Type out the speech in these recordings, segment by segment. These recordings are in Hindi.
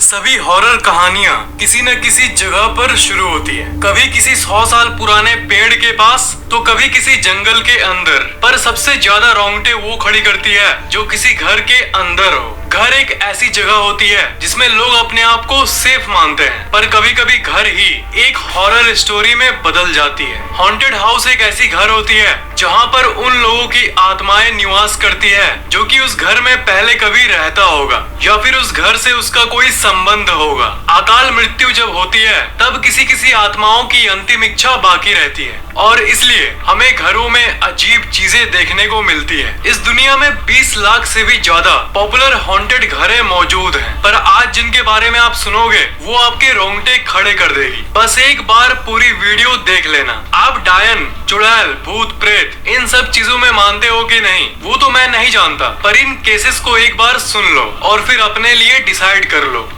सभी हॉरर कहानियां किसी न किसी जगह पर शुरू होती है। कभी किसी 100 साल पुराने पेड़ के पास तो कभी किसी जंगल के अंदर। पर सबसे ज्यादा रोंगटे वो खड़ी करती है जो किसी घर के अंदर हो। घर एक ऐसी जगह होती है जिसमें लोग अपने आप को सेफ मानते हैं, पर कभी कभी घर ही एक हॉरर स्टोरी में बदल जाती है। हॉन्टेड हाउस एक ऐसी घर होती है जहाँ पर उन लोगों की आत्माएं निवास करती है जो कि उस घर में पहले कभी रहता होगा या फिर उस घर से उसका कोई संबंध होगा। अकाल मृत्यु जब होती है तब किसी किसी आत्माओं की अंतिम इच्छा बाकी रहती है और इसलिए हमें घरों में अजीब चीजें देखने को मिलती है। इस दुनिया में 20 लाख से भी ज्यादा पॉपुलर हॉन्टेड घरें मौजूद हैं, पर आज जिनके बारे में आप सुनोगे वो आपके रोंगटे खड़े कर देगी। बस एक बार पूरी वीडियो देख लेना। आप डायन, चुड़ैल, भूत, प्रेत इन सब चीजों में मानते हो कि नहीं वो तो मैं नहीं जानता, पर इन केसेस को एक बार सुन लो और फिर अपने लिए डिसाइड कर लो।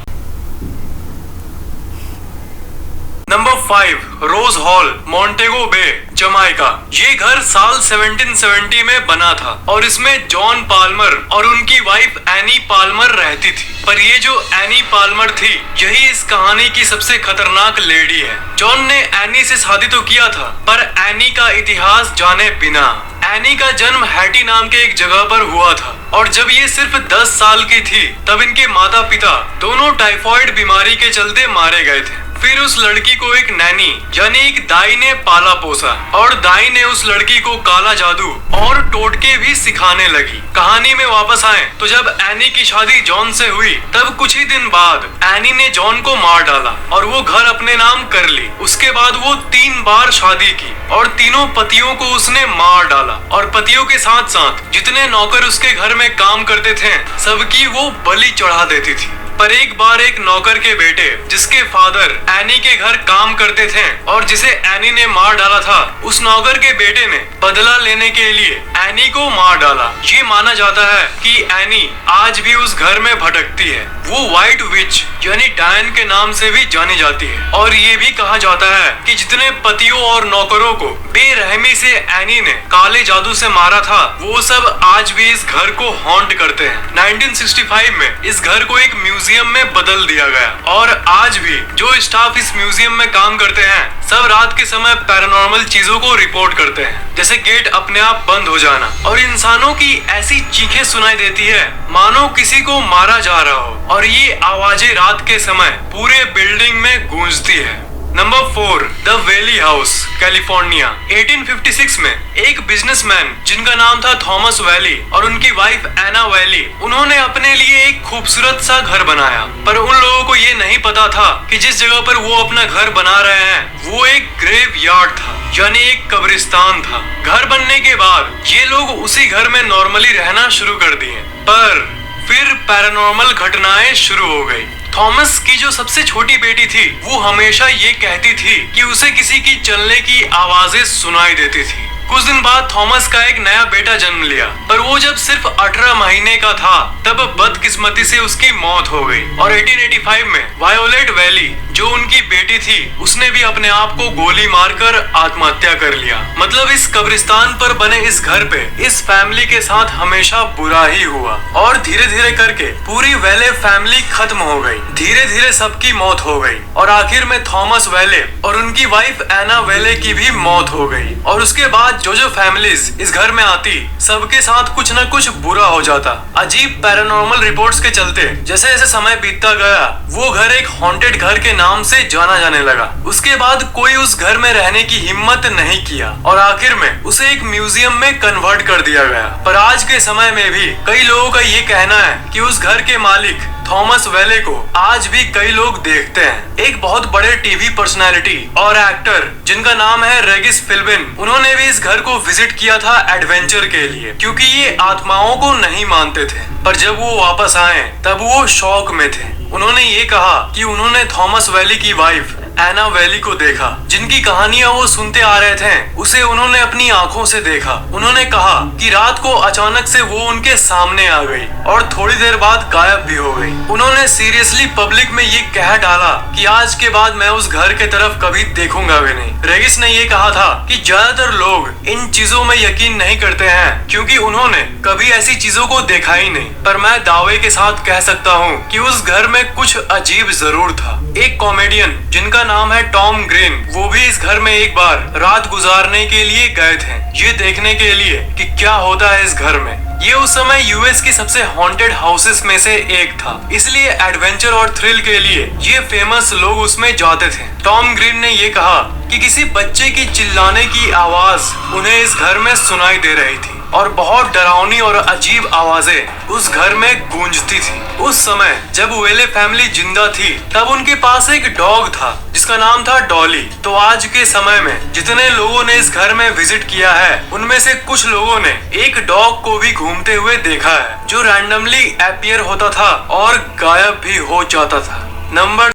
नंबर 5, रोज हॉल, मोंटेगो बे, जमाइका। ये घर साल 1770 में बना था और इसमें जॉन पाल्मर और उनकी वाइफ एनी पाल्मर रहती थी। पर ये जो एनी पाल्मर थी यही इस कहानी की सबसे खतरनाक लेडी है। जॉन ने एनी से शादी तो किया था, पर एनी का इतिहास जाने बिना। एनी का जन्म हैटी नाम के एक जगह पर हुआ था और जब ये सिर्फ 10 साल की थी तब इनके माता पिता दोनों टाइफॉइड बीमारी के चलते मारे गए थे। फिर उस लड़की को एक नैनी यानी एक दाई ने पाला पोसा और दाई ने उस लड़की को काला जादू और टोटके भी सिखाने लगी। कहानी में वापस आए तो जब एनी की शादी जॉन से हुई तब कुछ ही दिन बाद एनी ने जॉन को मार डाला और वो घर अपने नाम कर ली। उसके बाद वो 3 बार शादी की और तीनों पतियों को उसने मार डाला और पतियों के साथ साथ जितने नौकर उसके घर में काम करते थे सबकी वो बलि चढ़ा देती थी। पर एक बार एक नौकर के बेटे जिसके फादर एनी के घर काम करते थे और जिसे एनी ने मार डाला था, उस नौकर के बेटे ने बदला लेने के लिए एनी को मार डाला। ये माना जाता है कि एनी आज भी उस घर में भटकती है। वो व्हाइट विच यानी डायन के नाम से भी जानी जाती है और ये भी कहा जाता है कि जितने पतियों और नौकरों को बेरहमी से एनी ने काले जादू से मारा था वो सब आज भी इस घर को हॉन्ट करते हैं। 1965 में इस घर को एक म्यूजियम में बदल दिया गया और आज भी जो स्टाफ इस म्यूजियम में काम करते हैं सब रात के समय पैरानॉर्मल चीजों को रिपोर्ट करते हैं, जैसे गेट अपने आप बंद हो जाना और इंसानों की ऐसी चीखें सुनाई देती है मानो किसी को मारा जा रहा हो और ये आवाजें रात के समय पूरे बिल्डिंग में गूंजती है। Number 4, the valley house, California. 1856 में एक बिजनेसमैन जिनका नाम था थॉमस वैली और उनकी वाइफ एना वैली, उन्होंने अपने लिए एक खूबसूरत सा घर बनाया। पर उन लोगों को ये नहीं पता था कि जिस जगह पर वो अपना घर बना रहे हैं वो एक ग्रेव यार्ड था यानी एक कब्रिस्तान था। घर बनने के बाद ये लोग उसी घर में नॉर्मली रहना शुरू कर दिए, पर फिर पैरानॉर्मल घटनाएं शुरू हो गई। थॉमस की जो सबसे छोटी बेटी थी वो हमेशा ये कहती थी कि उसे किसी की चलने की आवाजें सुनाई देती थी। कुछ दिन बाद थॉमस का एक नया बेटा जन्म लिया, पर वो जब सिर्फ 18 महीने का था तब बदकिस्मती से उसकी मौत हो गई और 1885 में वायोलेट वैली जो उनकी बेटी थी उसने भी अपने आप को गोली मारकर आत्महत्या कर लिया। मतलब इस कब्रिस्तान पर बने इस घर पे इस फैमिली के साथ हमेशा बुरा ही हुआ और धीरे धीरे करके पूरी वैले फैमिली खत्म हो गई। धीरे धीरे सबकी मौत हो गई और आखिर में थॉमस वैले और उनकी वाइफ एना वैले की भी मौत हो गई। और उसके बाद जो फैमिलीज इस घर में आती सबके साथ कुछ न कुछ बुरा हो जाता। अजीब पैरानॉर्मल रिपोर्ट्स के चलते जैसे जैसे समय बीतता गया वो घर एक हॉन्टेड घर के नाम से जाना जाने लगा। उसके बाद कोई उस घर में रहने की हिम्मत नहीं किया और आखिर में उसे एक म्यूजियम में कन्वर्ट कर दिया गया। पर आज के समय में भी कई लोगों का ये कहना है कि उस घर के मालिक थॉमस वैले को आज भी कई लोग देखते हैं। एक बहुत बड़े टीवी पर्सनालिटी और एक्टर जिनका नाम है रेगिस फिल्बिन, उन्होंने भी इस घर को विजिट किया था एडवेंचर के लिए क्योंकि ये आत्माओं को नहीं मानते थे। पर जब वो वापस आए तब वो शौक में थे। उन्होंने ये कहा कि उन्होंने थॉमस वैली की वाइफ एना वैली को देखा, जिनकी कहानियां वो सुनते आ रहे थे उसे उन्होंने अपनी आंखों से देखा। उन्होंने कहा कि रात को अचानक से वो उनके सामने आ गई और थोड़ी देर बाद गायब भी हो गई। उन्होंने सीरियसली पब्लिक में ये कह डाला कि आज के बाद मैं उस घर के तरफ कभी देखूंगा भी नहीं। रेगिस ने ये कहा था कि ज्यादातर लोग इन चीजों में यकीन नहीं करते हैं क्योंकि उन्होंने कभी ऐसी चीजों को देखा ही नहीं, पर मैं दावे के साथ कह सकता हूँ कि उस घर में कुछ अजीब जरूर था। एक कॉमेडियन जिनका नाम है टॉम ग्रीन, वो भी इस घर में एक बार रात गुजारने के लिए गए थे, ये देखने के लिए कि क्या होता है इस घर में। ये उस समय यूएस की सबसे हॉन्टेड हाउसेस में से एक था, इसलिए एडवेंचर और थ्रिल के लिए ये फेमस लोग उसमें जाते थे। टॉम ग्रीन ने ये कहा कि किसी बच्चे की चिल्लाने की आवाज उन्हें इस घर में सुनाई दे रही थी और बहुत डरावनी और अजीब आवाजें उस घर में गूंजती थी। उस समय जब वेले फैमिली जिंदा थी तब उनके पास एक डॉग था जिसका नाम था डॉली। तो आज के समय में जितने लोगों ने इस घर में विजिट किया है उनमें से कुछ लोगों ने एक डॉग को भी घूमते हुए देखा है जो रैंडमली अपीयर होता था और गायब भी हो जाता था। नंबर